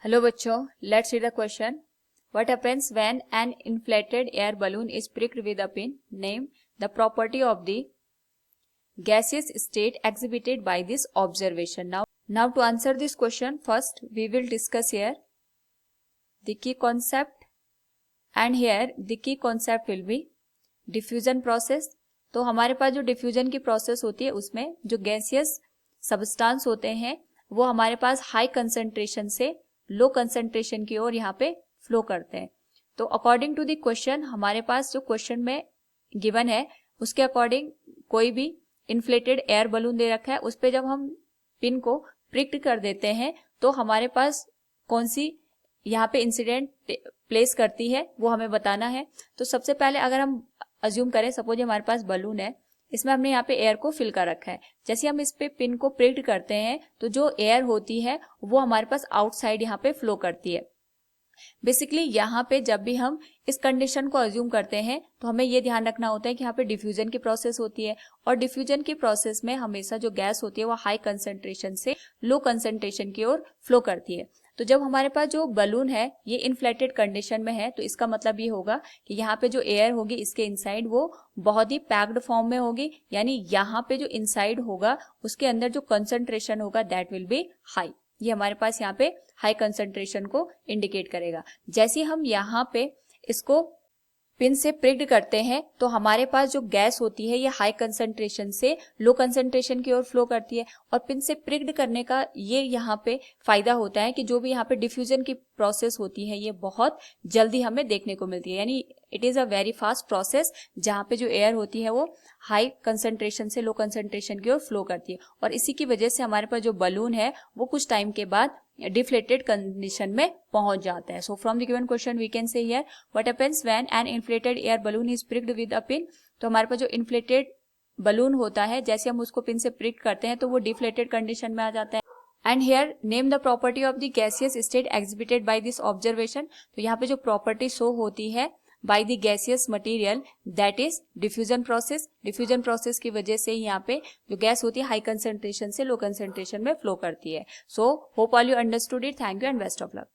Hello बच्चों, let's read the question. What happens when an inflated air balloon is pricked with a pin? Name the property of the gaseous state exhibited by this observation. Now to answer this question, first we will discuss here the key concept, and here the key concept will be diffusion process. तो हमारे पास जो diffusion की process होती है उसमें जो gaseous substance होते हैं वो हमारे पास हाई कंसंट्रेशन से लो कंसंट्रेशन की ओर यहाँ पे फ्लो करते हैं. तो अकॉर्डिंग टू द क्वेश्चन, हमारे पास जो क्वेश्चन में गिवन है उसके अकॉर्डिंग कोई भी इन्फ्लेटेड एयर बलून दे रखा है, उस पर जब हम पिन को प्रिक्ट कर देते हैं तो हमारे पास कौन सी यहाँ पे इंसिडेंट प्लेस करती है वो हमें बताना है. तो सबसे पहले अगर हम अज्यूम करें, सपोज हमारे पास बलून है, इसमें हमने यहाँ पे एयर को फिल कर रखा है. जैसे हम इस पे पिन को प्रिक्ट करते हैं तो जो एयर होती है वो हमारे पास आउटसाइड यहाँ पे फ्लो करती है. बेसिकली यहाँ पे जब भी हम इस कंडीशन को अज्यूम करते हैं तो हमें ये ध्यान रखना होता है कि यहाँ पे डिफ्यूजन की प्रोसेस होती है, और डिफ्यूजन की प्रोसेस में हमेशा जो गैस होती है वो हाई कंसंट्रेशन से लो कंसंट्रेशन की ओर फ्लो करती है. तो जब हमारे पास जो बलून है ये इन्फ्लेटेड कंडीशन में है तो इसका मतलब ये होगा कि यहाँ पे जो एयर होगी इसके इनसाइड वो बहुत ही पैक्ड फॉर्म में होगी, यानी यहाँ पे जो इनसाइड होगा उसके अंदर जो कंसंट्रेशन होगा दैट विल बी हाई. ये हमारे पास यहाँ पे हाई कंसंट्रेशन को इंडिकेट करेगा. जैसे हम यहाँ पे इसको पिन से प्रिक्ड करते हैं तो हमारे पास जो गैस होती है ये हाई कंसंट्रेशन से लो कंसंट्रेशन की ओर फ्लो करती है. और पिन से प्रिक्ड करने का ये यहाँ पे फायदा होता है कि जो भी यहाँ पे डिफ्यूजन की प्रोसेस होती है ये बहुत जल्दी हमें देखने को मिलती है, यानी it is a very fast process जहाँ पे जो एयर होती है वो हाई कंसंट्रेशन से लो कंसंट्रेशन की ओर फ्लो करती है. और इसी की वजह से हमारे पास जो बलून है वो कुछ टाइम के बाद डिफ्लेटेड कंडीशन में पहुंच जाता है. So from the given question we can say here what happens when an inflated air balloon is pricked with a pin. तो हमारे पास जो इन्फ्लेटेड बलून होता है जैसे हम उसको पिन से प्रिक्ड करते हैं तो वो डिफ्लेटेड कंडीशन में आ जाता है. And here name the property of the gaseous state exhibited by this observation. तो यहाँ पे जो प्रॉपर्टी शो होती है by the gaseous material that is diffusion process. Diffusion process की वजह से यहाँ पे जो गैस होती है हाई कंसंट्रेशन से लो कंसंट्रेशन में फ्लो करती है. So hope all you understood it. Thank you and best of luck.